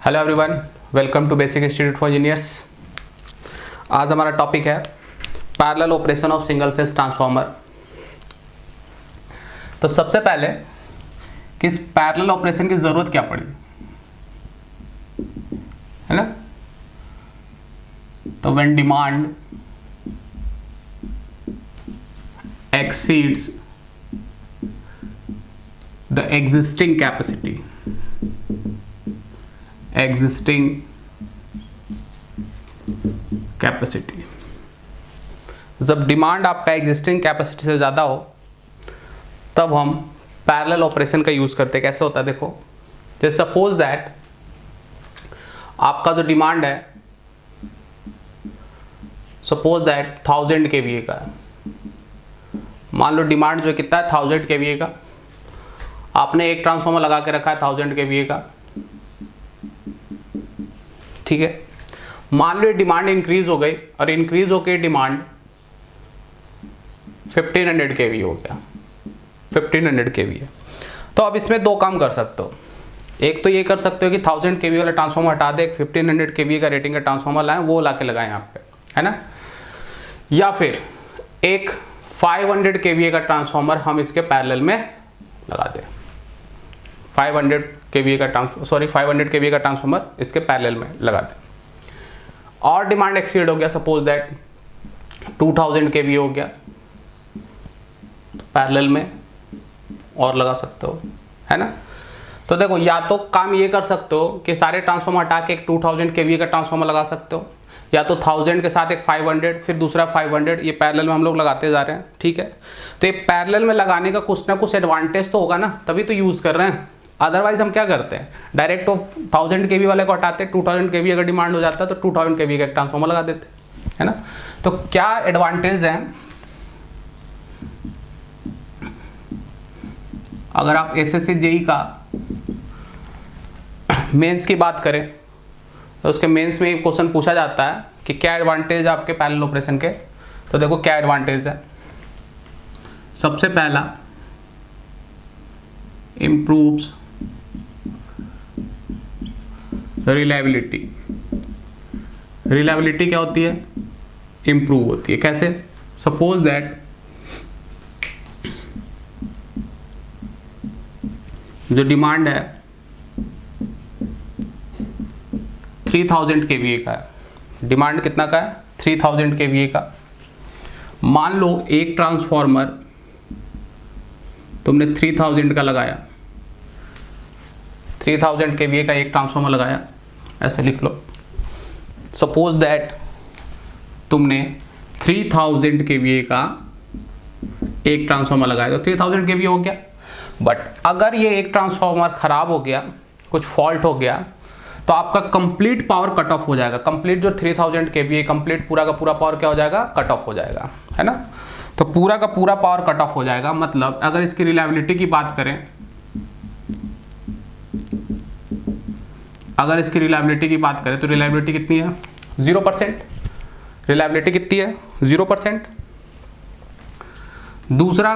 Hello everyone, welcome to basic institute for engineers. आज हमारा topic है parallel operation of single phase transformer. तो सबसे पहले कि इस पैरेलल ऑपरेशन की ज़रूरत क्या पड़ी, है ना। तो when demand exceeds the existing capacity, जब डिमांड आपका एग्जिस्टिंग कैपेसिटी से ज़्यादा हो तब हम पैरेलल ऑपरेशन का यूज़ करते हैं। कैसे होता है देखो, जैसे सपोज दैट आपका जो डिमांड है, सपोज दैट 1000 kVA का है। मान लो डिमांड जो कितना है 1000 kVA का, आपने एक ट्रांसफार्मर लगा के रखा है 1000 kVA का, ठीक है। मान लो डिमांड इंक्रीज हो गई और इंक्रीज होकर डिमांड 1500 kVA हो गया, 1500 kVA। तो अब इसमें दो काम कर सकते हो। एक तो ये कर सकते हो कि 1000 kVA वाला ट्रांसफार्मर हटा दे, 1500 kVA का रेटिंग का ट्रांसफार्मर लाएं, वो ला के लगाएं यहाँ पे, है ना। या फिर एक 500 kVA का ट्रांसफार्मर हम इसके पैरेलल में लगा दें। 500 kVA का ट्रांसफार्मर इसके पैरेलल में लगा दें। और डिमांड एक्सीड हो गया, सपोज दैट 2000 kVA हो गया, तो पैरेलल में और लगा सकते हो, है ना। तो देखो, या तो काम ये कर सकते हो कि सारे ट्रांसफार्मर हटा के एक 2000 kVA का ट्रांसफार्मर लगा सकते हो, या तो 1000 के साथ एक 500, फिर दूसरा 500, ये पैरेलल में हम लोग लगाते जा रहे हैं, ठीक है। तो ये पैरेलल में लगाने का कुछ ना कुछ एडवांटेज तो होगा ना, तभी तो यूज़ कर रहे हैं। अदरवाइज हम क्या करते हैं, डायरेक्ट तो 1000 kVA वाले को हटाते, 2000 kVA अगर डिमांड हो जाता है तो 2000 kVA का ट्रांसफार्मर लगा देते, है ना। तो क्या एडवांटेज है, अगर आप एसएससी जेईई का मेंस की बात करें तो उसके मेंस में क्वेश्चन पूछा जाता है कि क्या एडवांटेज है आपके पैरेलल ऑपरेशन के। तो देखो क्या एडवांटेज है। सबसे पहला, इम्प्रूव्स रिलायबिलिटी। रिलायबिलिटी क्या होती है, इम्प्रूव होती है। कैसे, सपोज दैट जो डिमांड है 3000 kVA का है, डिमांड कितना का है 3000 kVA का। मान लो एक ट्रांसफार्मर तुमने 3000 का लगाया, 3000 kVA का एक ट्रांसफार्मर लगाया, ऐसे लिख लो। सपोज दैट तुमने 3000 kVA का एक ट्रांसफार्मर लगाया, तो 3000 kVA हो गया। बट अगर ये एक ट्रांसफार्मर खराब हो गया, कुछ फॉल्ट हो गया, तो आपका कंप्लीट पावर कट ऑफ हो जाएगा। कंप्लीट जो 3000 kVA कंप्लीट पूरा का पूरा पावर क्या हो जाएगा, कट ऑफ हो जाएगा, है ना। तो पूरा का पूरा पावर कट ऑफ हो जाएगा। मतलब अगर इसकी रिलायबिलिटी की बात करें, अगर इसकी रिलायबिलिटी की बात करें तो रिलायबिलिटी कितनी है, 0%। रिलायबिलिटी कितनी है, 0%। दूसरा,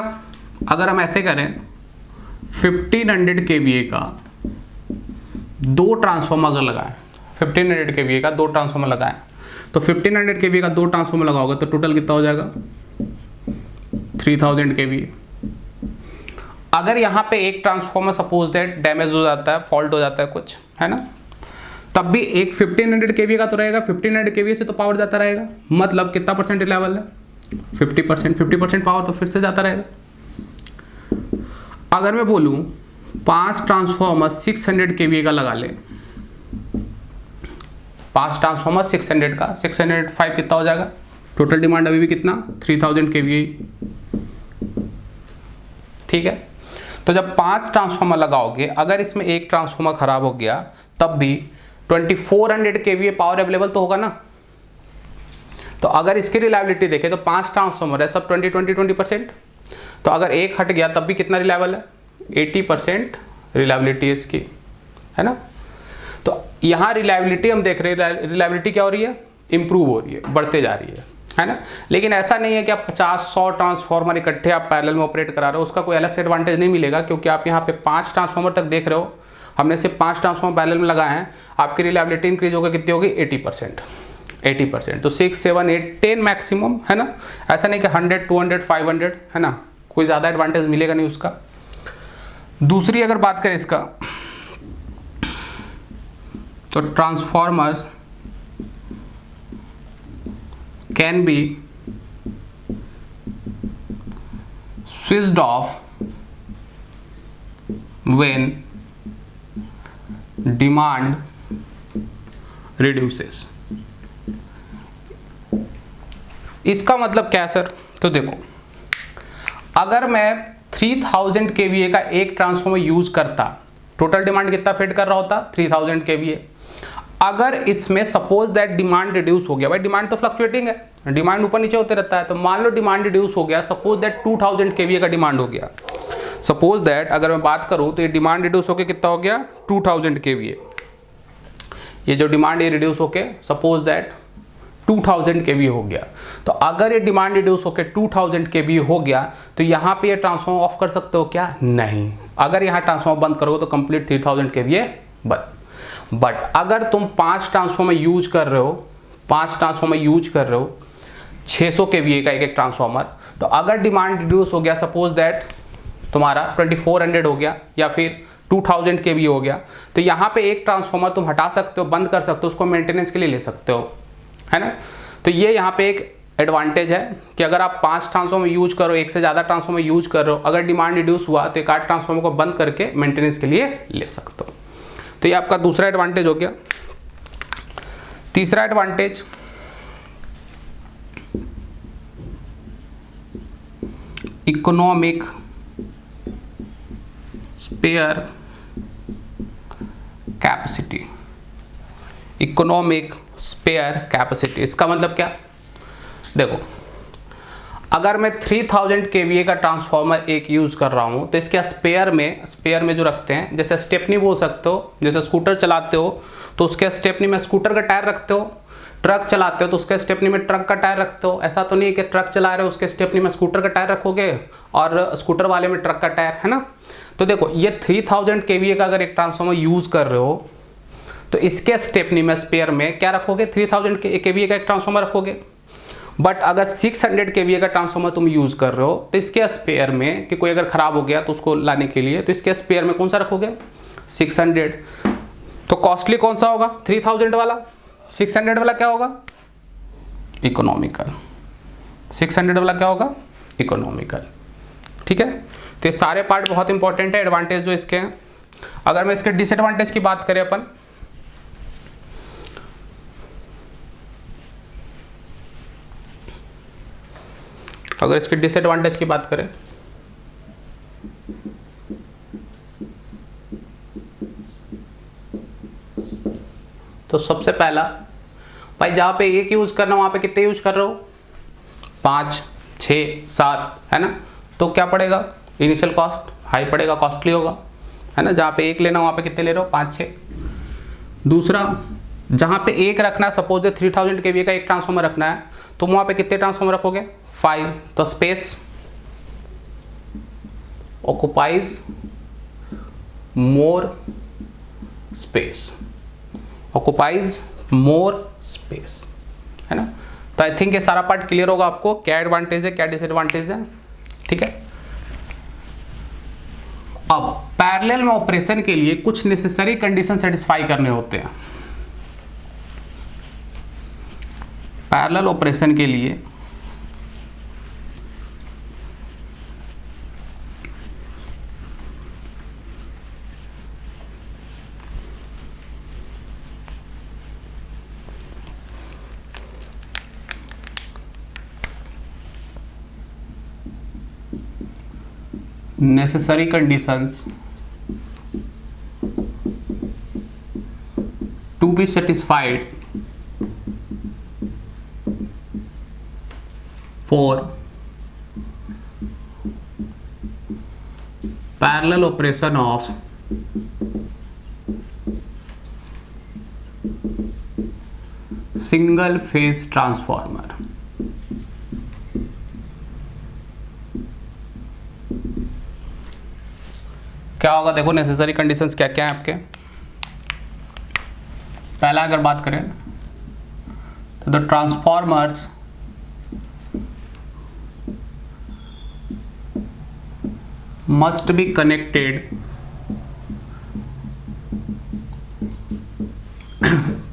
अगर हम ऐसे करें 1500 kVA का दो ट्रांसफार्मर अगर लगाएं, 1500 kVA का दो ट्रांसफार्मर लगाएं, तो 1500 kVA का दो ट्रांसफार्मर लगाओगे तो टोटल कितना हो जाएगा, 3000 kVA। अगर यहाँ पे एक ट्रांसफार्मर सपोज दैट डैमेज हो जाता है, फॉल्ट हो जाता है कुछ, है ना, तब भी एक 1500 kVA का तो रहेगा, 1500 kVA से तो पावर जाता रहेगा। मतलब कितना परसेंट रिलायबल है, 50%। 50% पावर तो फिर से जाता रहेगा। अगर मैं बोलूँ 5 ट्रांसफार्मर 600 kVA का लगा ले, 5 ट्रांसफार्मर 600 का, 605 कितना हो जाएगा, टोटल डिमांड अभी भी कितना 3000 kVA, ठीक है। तो जब 5 ट्रांसफार्मर लगाओगे, अगर इसमें एक ट्रांसफार्मर खराब हो गया तब भी 2400 kVA पावर अवेलेबल तो होगा ना। तो अगर इसकी रिलायबिलिटी देखें तो 5 ट्रांसफार्मर है, सब 20%। तो अगर एक हट गया तब भी कितना रिलायबल है, 80% रिलायबिलिटी है इसकी, है ना। तो यहाँ रिलायबिलिटी हम देख रहे हैं, रिलायबिलिटी क्या हो रही है, इंप्रूव हो रही है, बढ़ते जा रही है ना। लेकिन ऐसा नहीं है कि आप 50-100 ट्रांसफार्मर इकट्ठे आप पैरेलल में ऑपरेट करा रहे हो, उसका कोई अलग से एडवांटेज नहीं मिलेगा, क्योंकि आप यहाँ पे 5 ट्रांसफार्मर तक देख रहे हो हमने सिर्फ 5 ट्रांसफॉर्मर पैरेलल में लगाए हैं, आपकी रिलायबिलिटी इंक्रीज होकर कितनी होगी 80%। 80%, तो 6, 7, 8, 10 मैक्सिमम, है ना। ऐसा नहीं कि 100, 200, 500, है ना, कोई ज़्यादा एडवांटेज मिलेगा नहीं उसका। दूसरी अगर बात करें इसका, तो transformers can be switched off when demand reduces. इसका मतलब क्या है सर? तो देखो, अगर मैं 3000 kVA का एक ट्रांसफॉर्मर यूज करता, टोटल डिमांड कितना फिट कर रहा होता 3000 kVA। अगर इसमें सपोज दैट डिमांड रिड्यूस हो गया, भाई डिमांड तो फ्लक्चुएटिंग है, डिमांड ऊपर नीचे होते रहता है, तो मान लो डिमांड रिड्यूस हो गया, सपोज दैट 2000 kVA का डिमांड हो गया। सपोज दैट अगर मैं बात करूं तो ये डिमांड रिड्यूस होकर कितना हो गया 2000 kVA। ये जो डिमांड ये रिड्यूस होके सपोज दैट 2000 kVA हो गया। तो अगर ये डिमांड रिड्यूस होके 2000 kVA हो गया, तो यहाँ पे ये ट्रांसफॉर्मर ऑफ कर सकते हो क्या? नहीं। अगर यहाँ ट्रांसफॉर्मर बंद करोगे तो कंप्लीट 3000 kVA बंद। बट अगर तुम 5 ट्रांसफॉर्मर यूज कर रहे हो, 5 ट्रांसफॉर्मर यूज कर रहे हो, 600 kVA का एक एक ट्रांसफॉर्मर, तो अगर डिमांड रिड्यूस हो गया, सपोज दैट तुम्हारा 2400 हो गया या फिर 2000 kVA हो गया, तो यहाँ पे एक ट्रांसफॉर्मर तुम हटा सकते हो, बंद कर सकते हो, उसको मेंटेनेंस के लिए ले सकते हो, है ना। तो ये यहाँ पे एक एडवांटेज है कि अगर आप 5 ट्रांसफॉर्मर यूज करो, एक से ज़्यादा ट्रांसफॉर्मर यूज कर रहे हो, अगर डिमांड रिड्यूस हुआ तो एक आध ट्रांसफॉर्मर को बंद करके मेंटेनेंस के लिए ले सकते हो। तो ये आपका दूसरा एडवांटेज हो गया। तीसरा advantage, economic spare capacity. Economic spare capacity, इसका मतलब क्या? देखो, अगर मैं 3000 kVA का ट्रांसफॉर्मर एक यूज़ कर रहा हूँ, तो इसके स्पेयर में जो रखते हैं, जैसे स्टेपनी बोल सकते हो, जैसे स्कूटर चलाते हो तो उसके स्टेपनी में स्कूटर का टायर रखते हो, ट्रक चलाते हो तो उसके स्टेपनी में ट्रक का टायर रखते हो। ऐसा तो नहीं है कि ट्रक चला रहे हो उसके स्टेपनी में स्कूटर का टायर रखोगे और स्कूटर वाले में ट्रक का टायर, है ना। तो देखो, ये 3000 kVA का अगर एक ट्रांसफॉर्मर यूज़ कर रहे हो, तो इसके स्टेपनी में स्पेयर में क्या रखोगे? 3000 kVA का एक ट्रांसफॉर्मर रखोगे। बट अगर 600 kVA का ट्रांसफॉर्मर तुम यूज़ कर रहे हो, तो इसके स्पेयर में कि कोई अगर ख़राब हो गया तो उसको लाने के लिए, तो इसके स्पेयर में कौन सा रखोगे? 600। तो कॉस्टली कौन सा होगा? 3000 वाला। 600 वाला क्या होगा? इकोनॉमिकल। 600 वाला क्या होगा? इकोनॉमिकल। ठीक है। तो ये सारे पार्ट बहुत इंपॉर्टेंट है, एडवांटेज जो इसके हैं। अगर मैं इसके डिसएडवांटेज की बात करें अपन, अगर इसके डिसएडवांटेज की बात करें, तो सबसे पहला, भाई जहाँ पे एक यूज़ करना वहाँ पे कितने यूज कर रहे हो? 5, 6, 7, है ना। तो क्या पड़ेगा? इनिशियल कॉस्ट हाई पड़ेगा, कॉस्टली होगा, है ना। जहाँ पे एक लेना वहाँ पे कितने ले रहे हो? 5, 6। दूसरा, जहाँ पे एक रखना है, सपोज 3000 kVA का एक ट्रांसफॉर्मर रखना है, तो वहाँ पे कितने ट्रांसफॉर्मर रखोगे? 5। तो space occupies more space, occupies more space, है ना। तो आई थिंक ये सारा पार्ट क्लियर होगा आपको, क्या एडवांटेज है क्या डिसएडवांटेज है। ठीक है। अब पैरेलल में ऑपरेशन के लिए कुछ नेसेसरी कंडीशन सेटिस्फाई करने होते हैं। पैरेलल ऑपरेशन के लिए necessary conditions to be satisfied for parallel operation of single phase transformer। क्या होगा देखो, नेसेसरी कंडीशंस क्या क्या है आपके। पहला अगर बात करें तो the transformers must be connected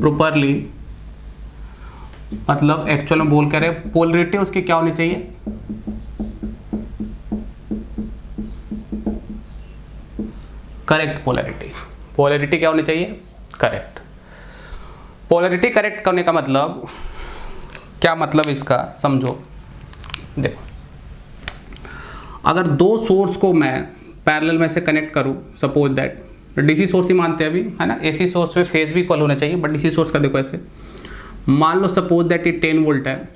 properly, मतलब एक्चुअल में बोल कर रहे पोलरिटी उसकी क्या होनी चाहिए, करेक्ट पोलरिटी। पोलरिटी क्या होनी चाहिए, करेक्ट। पोलरिटी करेक्ट करने का मतलब क्या, मतलब इसका समझो। देखो अगर दो सोर्स को मैं पैरेलल में से कनेक्ट करूं, सपोज दैट डीसी सोर्स ही मानते हैं अभी, है ना। एसी सोर्स में फेज भी इक्वल होना चाहिए, बट डीसी सोर्स का देखो ऐसे मान लो, सपोज दैट ये 10 वोल्ट है,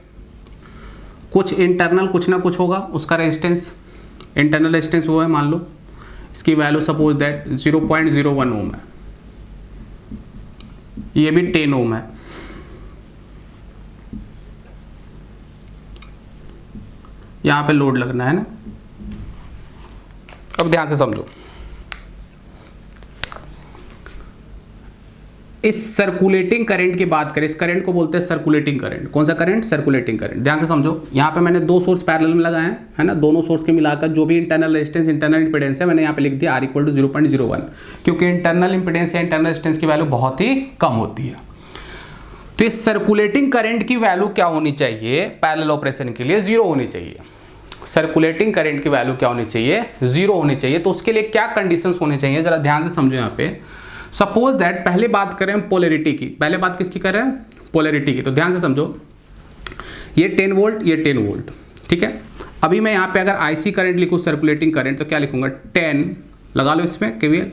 कुछ इंटरनल कुछ ना कुछ होगा, उसका रेजिस्टेंस, इंटरनल रेजिस्टेंस वो है, मान लो इसकी वैल्यू सपोज दैट 0.01 ओम है, ये भी 10 ओम है। यहाँ पे लोड लगना है ना। अब ध्यान से समझो, इस सर्कुलेटिंग करंट की बात करें, इस करंट को बोलते हैं सर्कुलेटिंग करंट। कौन सा करंट, सर्कुलेटिंग करंट। ध्यान से समझो, यहाँ पे मैंने दो सोर्स पैरेलल में लगाए हैं, है ना। दोनों सोर्स के मिलाकर जो भी इंटरनल रेजिस्टेंस, इंटरनल इंपेडेंस है, मैंने यहाँ पे लिख दिया R = 0.01, क्योंकि इंटरनल इंपेडेंस या इंटरनल रेजिस्टेंस की वैल्यू बहुत ही कम होती है। तो इस सर्कुलेटिंग करंट की वैल्यू क्या होनी चाहिए, पैरेलल ऑपरेशन के लिए 0 होनी चाहिए। सर्कुलेटिंग करंट की वैल्यू क्या होनी चाहिए, 0 होनी चाहिए। तो उसके लिए क्या कंडीशंस होने चाहिए, जरा ध्यान से समझो। यहाँ पे सपोज दैट पहले बात करें पोलैरिटी की, पहले बात किसकी कर रहे हैं, पोलैरिटी की। तो ध्यान से समझो, ये 10 वोल्ट, ये 10 वोल्ट, ठीक है। अभी मैं यहाँ पे अगर IC करंट लिखूँ, सर्कुलेटिंग करंट, तो क्या लिखूंगा, 10 लगा लो इसमें KVL,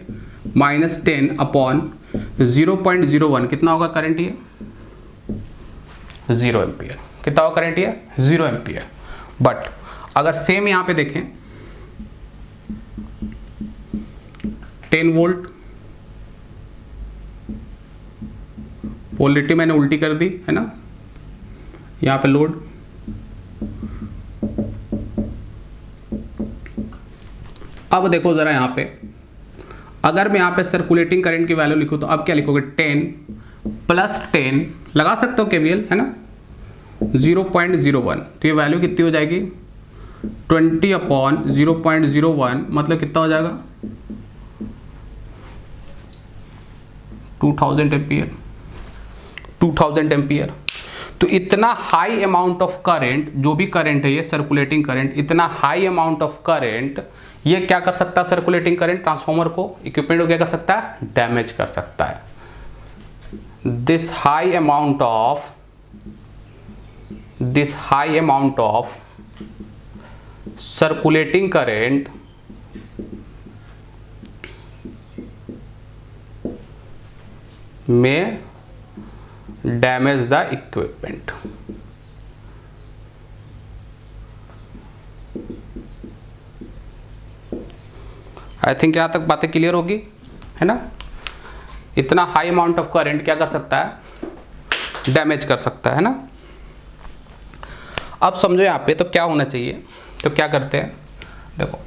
-10 अपॉन 0.01, कितना होगा करंट, ये 0 एम्पियर। कितना होगा करंट, ये 0 एम्पियर। बट अगर सेम यहाँ पे देखें, 10 वोल्ट, पोलरिटी मैंने उल्टी कर दी, है ना। यहाँ पे लोड, अब देखो जरा यहाँ पे, अगर मैं यहाँ पे सर्कुलेटिंग करंट की वैल्यू लिखूँ, तो अब क्या लिखोगे, 10 + 10 लगा सकते हो KVL, है ना, 0.01। तो ये वैल्यू कितनी हो जाएगी, 20 अपॉन 0.01, मतलब कितना हो जाएगा, 2000 एम्पियर। 2000 एम्पियर। तो इतना हाई अमाउंट ऑफ करंट, जो भी करंट है ये सर्कुलेटिंग करंट, इतना हाई अमाउंट ऑफ करंट ये क्या कर सकता है, सर्कुलेटिंग करंट ट्रांसफॉर्मर को, इक्विपमेंट को क्या कर सकता है, डैमेज कर सकता है। This high amount of circulating current में damage the equipment. I think यहां तक बातें क्लियर होगी, है ना। इतना हाई अमाउंट ऑफ करंट क्या कर सकता है, डैमेज कर सकता है ना। अब समझो यहाँ पे तो क्या होना चाहिए, तो क्या करते हैं, देखो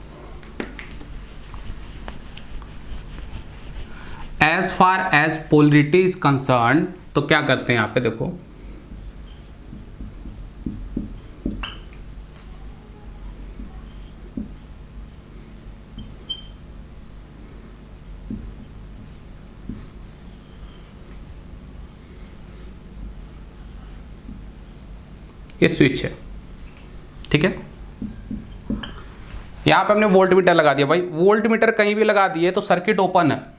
as far as polarity is concern, तो क्या करते हैं यहाँ पे, देखो ये स्विच है, ठीक है। यहां पे हमने वोल्ट मीटर लगा दिया। भाई वोल्ट मीटर कहीं भी लगा दिए तो सर्किट ओपन है।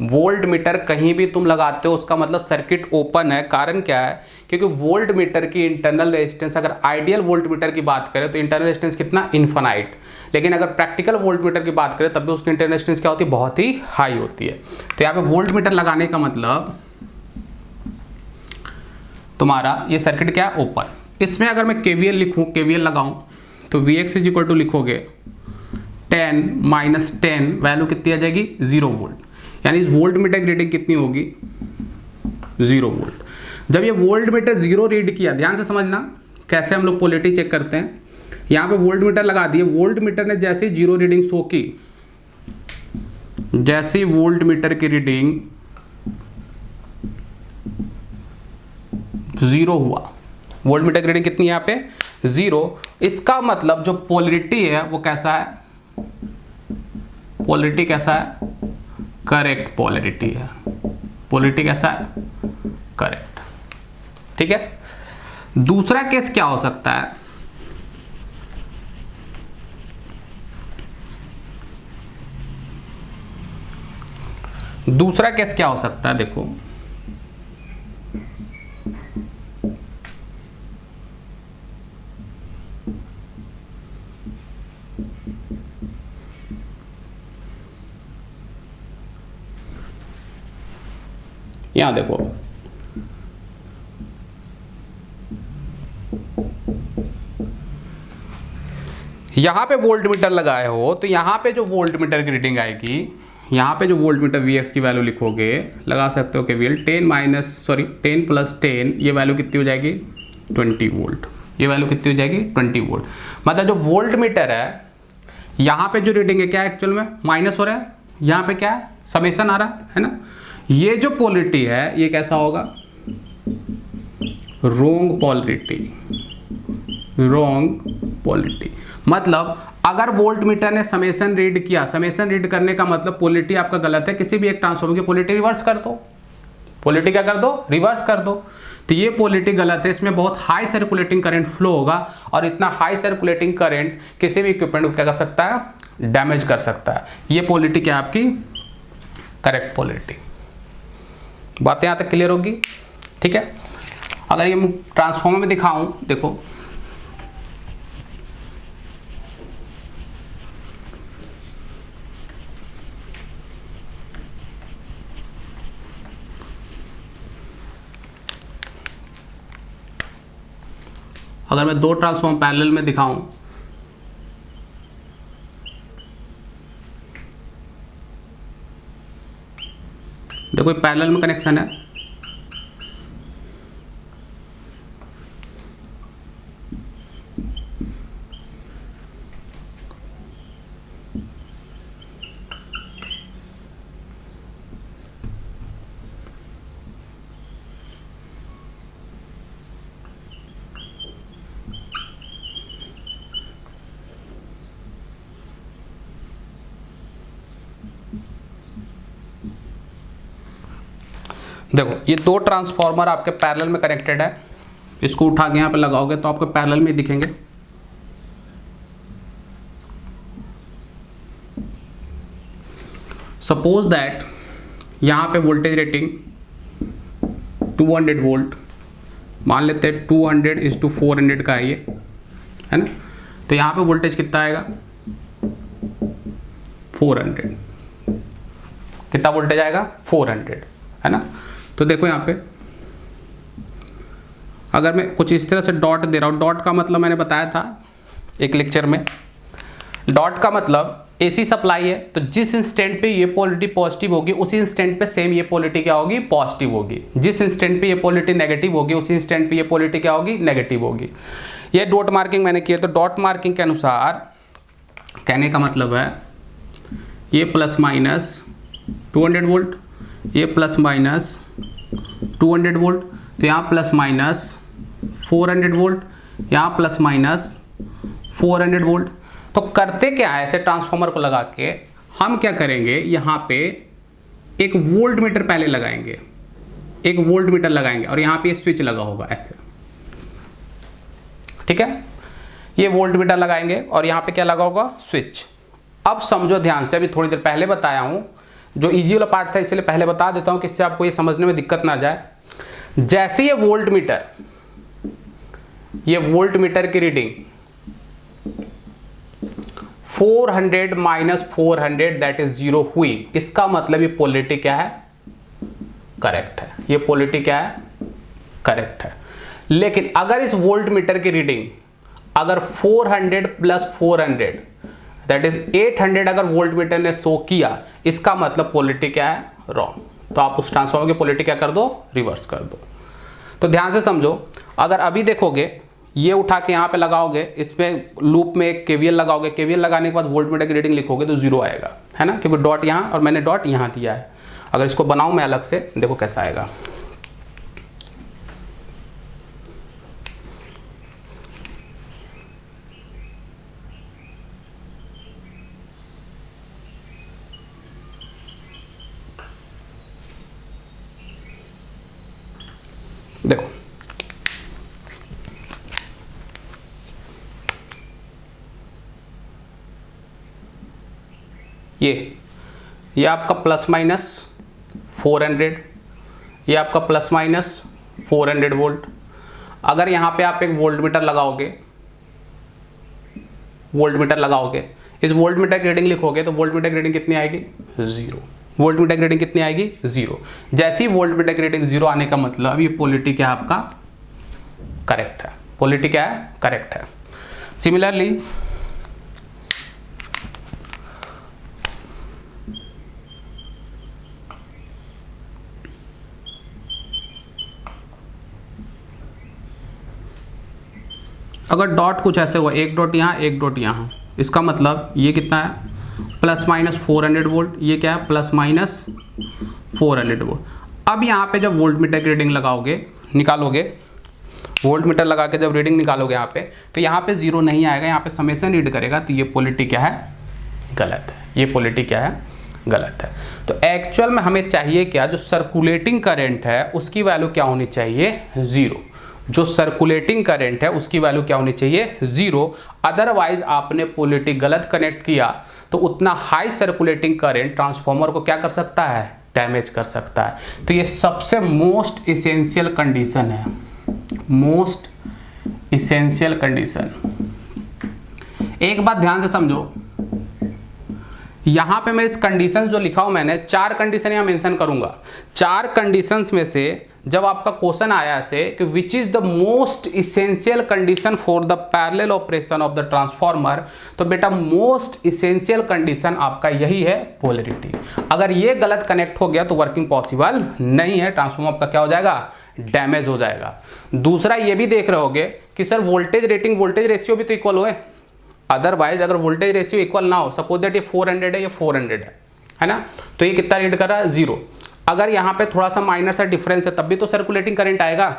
वोल्ट मीटर कहीं भी तुम लगाते हो उसका मतलब सर्किट ओपन है। कारण क्या है, क्योंकि वोल्ट मीटर की इंटरनल रेजिस्टेंस, अगर आइडियल वोल्ट मीटर की बात करें तो इंटरनल रेजिस्टेंस कितना, इनफाइनाइट। लेकिन अगर प्रैक्टिकल वोल्ट मीटर की बात करें तब भी उसकी इंटरनल रेजिस्टेंस क्या होती है, बहुत ही हाई होती है। तो यहाँ पे वोल्ट मीटर लगाने का मतलब तुम्हारा ये सर्किट क्या है, ओपन। इसमें अगर मैं KVL लिखूं, KVL लगाऊं, तो Vx = लिखोगे 10 - 10, वैल्यू कितनी आ जाएगी, 0 वोल्ट। यानी इस वोल्ट मीटर की रीडिंग कितनी होगी, 0 वोल्ट। जब ये वोल्ट मीटर 0 रीड किया, ध्यान से समझना कैसे हम लोग पोलैरिटी चेक करते हैं। यहाँ पे वोल्ट मीटर लगा दिए, वोल्ट मीटर ने जैसे 0 रीडिंग शो की, जैसे ही वोल्ट मीटर की रीडिंग 0 हुआ, वोल्ट मीटर की रीडिंग कितनी है यहाँ पे 0, इसका मतलब जो पोलरिटी है वो कैसा है, पोलरिटी कैसा है, करेक्ट पोलरिटी है, पोलरिटी कैसा है, करेक्ट। ठीक है। दूसरा केस क्या हो सकता है, दूसरा केस क्या हो सकता है, देखो यहां देखो, यहां पे वोल्ट मीटर लगाए हो तो यहां पे जो वोल्ट मीटर की रीडिंग आएगी, यहाँ पे जो वोल्ट मीटर Vx की वैल्यू लिखोगे, लगा सकते हो केवीएल 10 प्लस 10, ये वैल्यू कितनी हो जाएगी 20 वोल्ट, ये वैल्यू कितनी हो जाएगी 20 वोल्ट। मतलब जो वोल्ट मीटर है यहाँ पे जो रीडिंग है क्या है, एक्चुअल में माइनस हो रहा है, यहाँ पे क्या है समेसन आ रहा है ना। ये जो पोलरिटी है ये कैसा होगा, रोंग पोलरिटी, रोंग पोलरिटी। मतलब अगर वोल्ट मीटर ने समेसन रीड किया, समेसन रीड करने का मतलब पोलरिटी आपका गलत है, किसी भी एक ट्रांसफॉर्मर की पोलरिटी रिवर्स कर दो, पोलरिटी क्या कर दो, रिवर्स कर दो। तो ये पोलरिटी गलत है, इसमें बहुत हाई सर्कुलेटिंग करंट फ्लो होगा और इतना हाई सर्कुलेटिंग करंट किसी भी इक्विपमेंट को क्या कर सकता है, डैमेज कर सकता है। ये पोलरिटी क्या है आपकी, करेक्ट पोलरिटी। बातें यहाँ तक क्लियर होगी। ठीक है। अगर ये ट्रांसफॉर्मर में दिखाऊं, देखो अगर मैं दो ट्रांसफॉर्मर पैरेलल में दिखाऊं, देखो पैरेलल में कनेक्शन है, देखो ये दो ट्रांसफार्मर आपके पैरेलल में कनेक्टेड है, इसको उठा के यहाँ पे लगाओगे तो आपको पैरेलल में दिखेंगे। सपोज दैट यहाँ पे वोल्टेज रेटिंग 200 वोल्ट, मान लेते हैं 200:400 का है ये, है ना। तो यहाँ पे वोल्टेज कितना आएगा 400, कितना वोल्टेज आएगा 400, है ना। तो देखो यहाँ पे अगर मैं कुछ इस तरह से डॉट दे रहा हूँ, डॉट का मतलब मैंने बताया था एक लेक्चर में, डॉट का मतलब एसी सप्लाई है, तो जिस इंस्टेंट पे ये पोलरिटी पॉजिटिव होगी उसी इंस्टेंट पे सेम ये पोलरिटी क्या होगी, पॉजिटिव होगी। जिस इंस्टेंट पे ये पोलरिटी नेगेटिव होगी उसी इंस्टेंट पे ये पोलरिटी क्या होगी, नेगेटिव होगी। ये डॉट मार्किंग मैंने किया, तो डॉट मार्किंग के अनुसार कहने का मतलब है ये प्लस माइनस 200 वोल्ट, ये प्लस माइनस 200 वोल्ट, तो यहाँ प्लस माइनस 400 वोल्ट, यहाँ प्लस माइनस 400 वोल्ट। तो करते क्या है, ऐसे ट्रांसफार्मर को लगा के हम क्या करेंगे, यहाँ पे एक वोल्ट मीटर पहले लगाएंगे, एक वोल्ट मीटर लगाएंगे और यहाँ पे स्विच लगा होगा ऐसे, ठीक है। ये वोल्ट मीटर लगाएंगे और यहाँ पे क्या लगा होगा, स्विच। अब समझो ध्यान से, अभी थोड़ी देर पहले बताया हूँ, जो इजी वाला पार्ट था इसलिए पहले बता देता हूँ कि इससे आपको ये समझने में दिक्कत ना जाए। जैसे ये वोल्ट मीटर की रीडिंग 400 माइनस 400 दैट इज 0 हुई, इसका मतलब ये पोलरिटी क्या है, करेक्ट है। ये पोलरिटी क्या है, करेक्ट है। लेकिन अगर इस वोल्ट मीटर की रीडिंग अगर 400 प्लस 400 दैट इज 800 अगर वोल्ट मीटर ने शो किया, इसका मतलब पोलरिटी क्या है, रॉन्ग। तो आप उस ट्रांसफार्मर की पोलरिटी क्या कर दो, रिवर्स कर दो। तो ध्यान से समझो, अगर अभी देखोगे ये उठा के यहाँ पे लगाओगे, इसमें लूप में एक केवीएल लगाओगे, केवीएल लगाने के बाद वोल्टमीटर की रीडिंग लिखोगे तो 0 आएगा, है ना, क्योंकि डॉट यहाँ और मैंने डॉट यहाँ दिया है। अगर इसको बनाऊँ मैं अलग से, देखो कैसा आएगा। देखो ये आपका प्लस माइनस 400, ये आपका प्लस माइनस 400 वोल्ट। अगर यहाँ पे आप एक वोल्टमीटर लगाओगे, इस वोल्टमीटर की रीडिंग लिखोगे तो वोल्टमीटर की रीडिंग कितनी आएगी? 0। वोल्टमीटर की रीडिंग कितनी आएगी? 0। जैसी वोल्टमीटर की रीडिंग 0 आने का मतलब ये पोलैरिटी क्या है आपका? करेक्ट है। पोलैरिटी क्या है? करेक्ट है। सिमिलरली अगर डॉट कुछ ऐसे हुआ, एक डॉट यहाँ एक डॉट यहाँ, इसका मतलब ये कितना है? Plus minus 400 volt. ये क्या है? Plus minus 400 volt. अब यहाँ पे जब वोल्टमीटर की रीडिंग लगाओगे, निकालोगे, वोल्टमीटर लगा के जब रीडिंग निकालोगे यहाँ पे, तो यहाँ पे 0 नहीं आएगा, यहाँ पे समेशन रीड करेगा, तो ये पोलैरिटी क्या है? गलत है। ये पोलैरिटी क्या है? गलत है। तो एक्चुअल में हमें चाहिए क्या? जो सर्कुलेटिंग करंट है उसकी वैल्यू क्या होनी चाहिए? 0। जो सर्कुलेटिंग करंट है उसकी वैल्यू क्या होनी चाहिए? 0। अदरवाइज आपने पोलैरिटी गलत कनेक्ट किया तो उतना हाई सर्कुलेटिंग करंट ट्रांसफार्मर को क्या कर सकता है? डैमेज कर सकता है। तो ये सबसे मोस्ट इसेंशियल कंडीशन है, मोस्ट इसेंशियल कंडीशन। एक बात ध्यान से समझो, यहां पे मैं इस कंडीशन जो लिखा हूं मैंने, 4 कंडीशन यहां मेंशन करूंगा। 4 कंडीशंस में से जब आपका क्वेश्चन आया से कि which is the most essential condition for the parallel operation of the transformer, तो बेटा मोस्ट इसेंशियल कंडीशन आपका यही है, पोलैरिटी। अगर ये गलत कनेक्ट हो गया तो वर्किंग पॉसिबल नहीं है, ट्रांसफार्मर आपका क्या हो जाएगा? डैमेज हो जाएगा। दूसरा ये भी देख रहे होगे कि sir voltage rating voltage ratio भी तो इक्वल हो। अदरवाइज अगर वोल्टेज रेशियो इक्वल ना हो, सपोज दैट ये 400 है, ये 400 है ना, तो ये कितना रीड कर रहा है? 0। अगर यहाँ पे थोड़ा सा माइनर सा डिफरेंस है तब भी तो सर्कुलेटिंग करंट आएगा।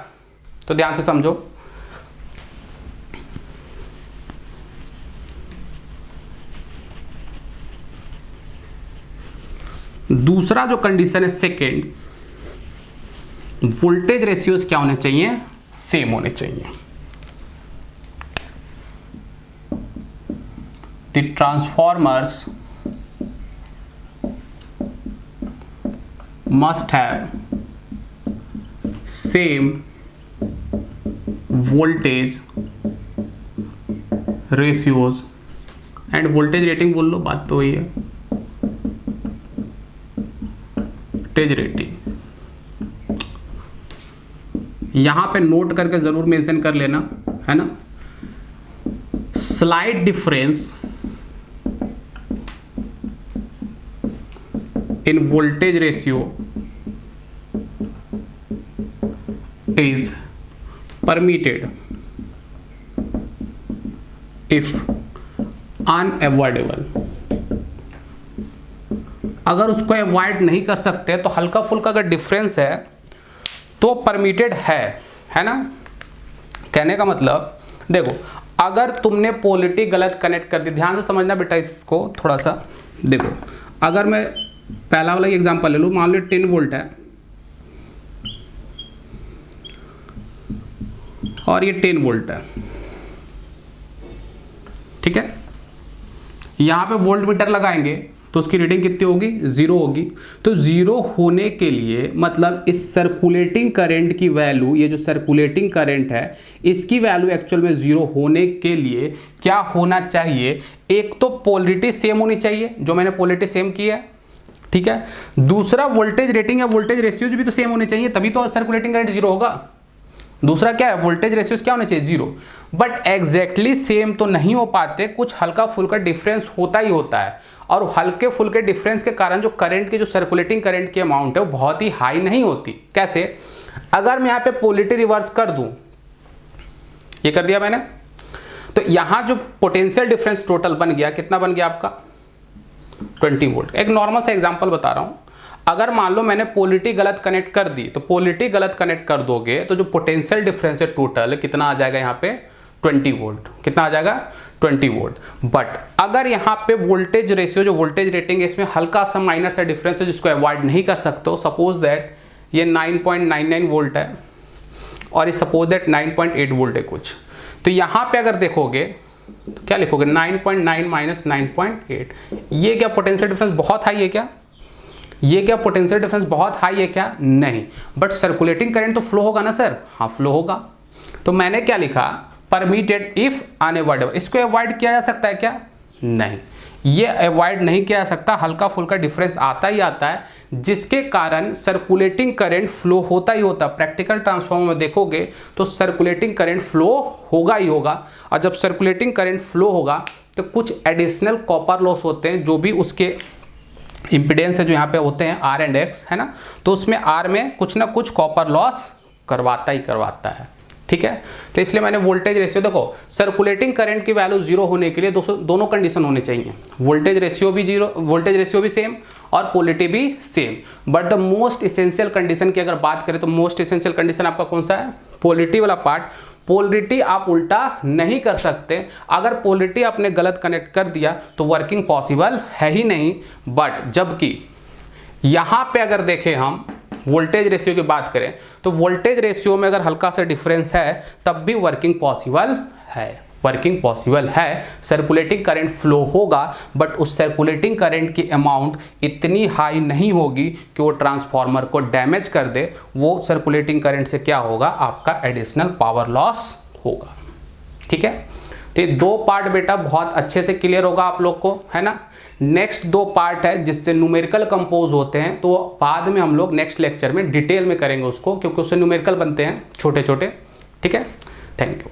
तो ध्यान से समझो, दूसरा जो कंडीशन है सेकेंड, वोल्टेज रेशियोज क्या होने चाहिए? सेम होने चाहिए। The transformers must have same voltage ratios and voltage rating बोल लो, बात तो वही है, voltage rating। यहां पे नोट करके जरूर मेंशन कर लेना, है ना। Slide difference in voltage ratio is permitted if unavoidable। अगर उसको अवॉइड नहीं कर सकते तो हल्का फुल्का अगर डिफरेंस है तो परमिटेड है ना। कहने का मतलब देखो, अगर तुमने पोलैरिटी गलत कनेक्ट कर दी, ध्यान से समझना बेटा इसको थोड़ा सा। देखो, अगर मैं पहला वाला एग्जांपल ले लूं, मान लो 10 वोल्ट है और ये 10 वोल्ट है, ठीक है। यहां पे वोल्ट मीटर लगाएंगे तो उसकी रीडिंग कितनी होगी? 0 होगी। तो 0 होने के लिए मतलब इस सर्कुलेटिंग करंट की वैल्यू, ये जो सर्कुलेटिंग करंट है इसकी वैल्यू एक्चुअल में 0 होने के लिए क्या होना चाहिए? एक तो पोलैरिटी सेम होनी चाहिए, जो मैंने पोलैरिटी सेम की है, ठीक है। दूसरा वोल्टेज रेटिंग या वोल्टेज रेशियोज भी तो सेम होने चाहिए, तभी तो सर्कुलेटिंग करंट 0 होगा। दूसरा क्या है? वोल्टेज रेशियोज क्या होने चाहिए? 0। बट एग्जैक्टली सेम तो नहीं हो पाते, कुछ हल्का फुल्का डिफरेंस होता ही होता है। और हल्के फुल्के डिफरेंस के कारण जो करंट की, जो सर्कुलेटिंग करंट की अमाउंट है वो बहुत ही हाई नहीं होती। कैसे? अगर मैं यहाँ पे पोलैरिटी रिवर्स कर दूं, ये कर दिया मैंने। तो यहाँ जो पोटेंशियल डिफरेंस टोटल बन गया, कितना बन गया आपका 20 वोल्ट। एक नॉर्मल सा एग्जांपल बता रहा हूँ, अगर मान लो मैंने पोलरिटी गलत कनेक्ट कर दी, तो पोलरिटी गलत कनेक्ट कर दोगे तो जो पोटेंशियल डिफरेंस है टोटल कितना आ जाएगा यहाँ पे 20 वोल्ट। कितना आ जाएगा 20 वोल्ट। बट अगर यहाँ पे वोल्टेज रेशियो जो वोल्टेज रेटिंग है इसमें हल्का सा माइनर सा डिफरेंस है जिसको अवॉइड नहीं कर सकते हो। सपोज दैट ये 9.99 वोल्ट है और ये सपोज दैट 9.8 वोल्ट है कुछ, तो यहाँ पे अगर देखोगे तो क्या लिखोगे 9.9 माइनस 9.8। ये क्या पोटेंशियल डिफरेंस बहुत हाई है क्या? ये क्या पोटेंशियल डिफरेंस बहुत हाई है क्या? नहीं। बट सर्कुलेटिंग करंट तो फ्लो होगा ना सर? हाँ फ्लो होगा। तो मैंने क्या लिखा, परमिटेड इफ अनअवॉइडेबल। इसको अवॉइड किया जा सकता है क्या? नहीं, ये अवॉइड नहीं किया जा सकता। हल्का फुल्का डिफरेंस आता ही आता है जिसके कारण सर्कुलेटिंग करंट फ्लो होता ही होता। प्रैक्टिकल ट्रांसफार्मर में देखोगे तो सर्कुलेटिंग करंट फ्लो होगा ही होगा। और जब सर्कुलेटिंग करंट फ्लो होगा तो कुछ एडिशनल कॉपर लॉस होते हैं, जो भी उसके इम्पिडेंस है जो यहाँ पे होते हैं R एंड X, है ना, तो उसमें R में कुछ ना कुछ कॉपर लॉस करवाता ही करवाता है। ठीक है, तो इसलिए मैंने वोल्टेज रेशियो, देखो सर्कुलेटिंग करंट की वैल्यू 0 होने के लिए दोनों कंडीशन होनी चाहिए, वोल्टेज रेशियो भी 0, वोल्टेज रेशियो भी सेम और पोलरिटी भी same. But the most essential condition की अगर बात करें तो मोस्ट इसेंशियल कंडीशन आपका कौन सा है? पोलरिटी वाला पार्ट। पोलरिटी आप उल्टा नहीं कर सकते। अगर पोलरिटी आपने गलत कनेक्ट कर दिया तो वर्किंग पॉसिबल है ही नहीं। बट जबकि यहाँ पे अगर देखें हम वोल्टेज रेशियो की बात करें तो वोल्टेज रेशियो में अगर हल्का सा डिफरेंस है तब भी वर्किंग पॉसिबल है, वर्किंग पॉसिबल है। सर्कुलेटिंग करंट फ्लो होगा बट उस सर्कुलेटिंग करंट की अमाउंट इतनी हाई नहीं होगी कि वो ट्रांसफार्मर को डैमेज कर दे। वो सर्कुलेटिंग करंट से क्या होगा, आपका एडिशनल पावर लॉस होगा। ठीक है, तो ये 2 पार्ट बेटा बहुत अच्छे से क्लियर होगा आप लोग को, है ना। नेक्स्ट 2 पार्ट है जिससे न्यूमेरिकल कंपोज होते हैं, तो बाद में हम लोग नेक्स्ट लेक्चर में डिटेल में करेंगे उसको, क्योंकि उससे न्यूमेरिकल बनते हैं छोटे छोटे। ठीक है, थैंक यू।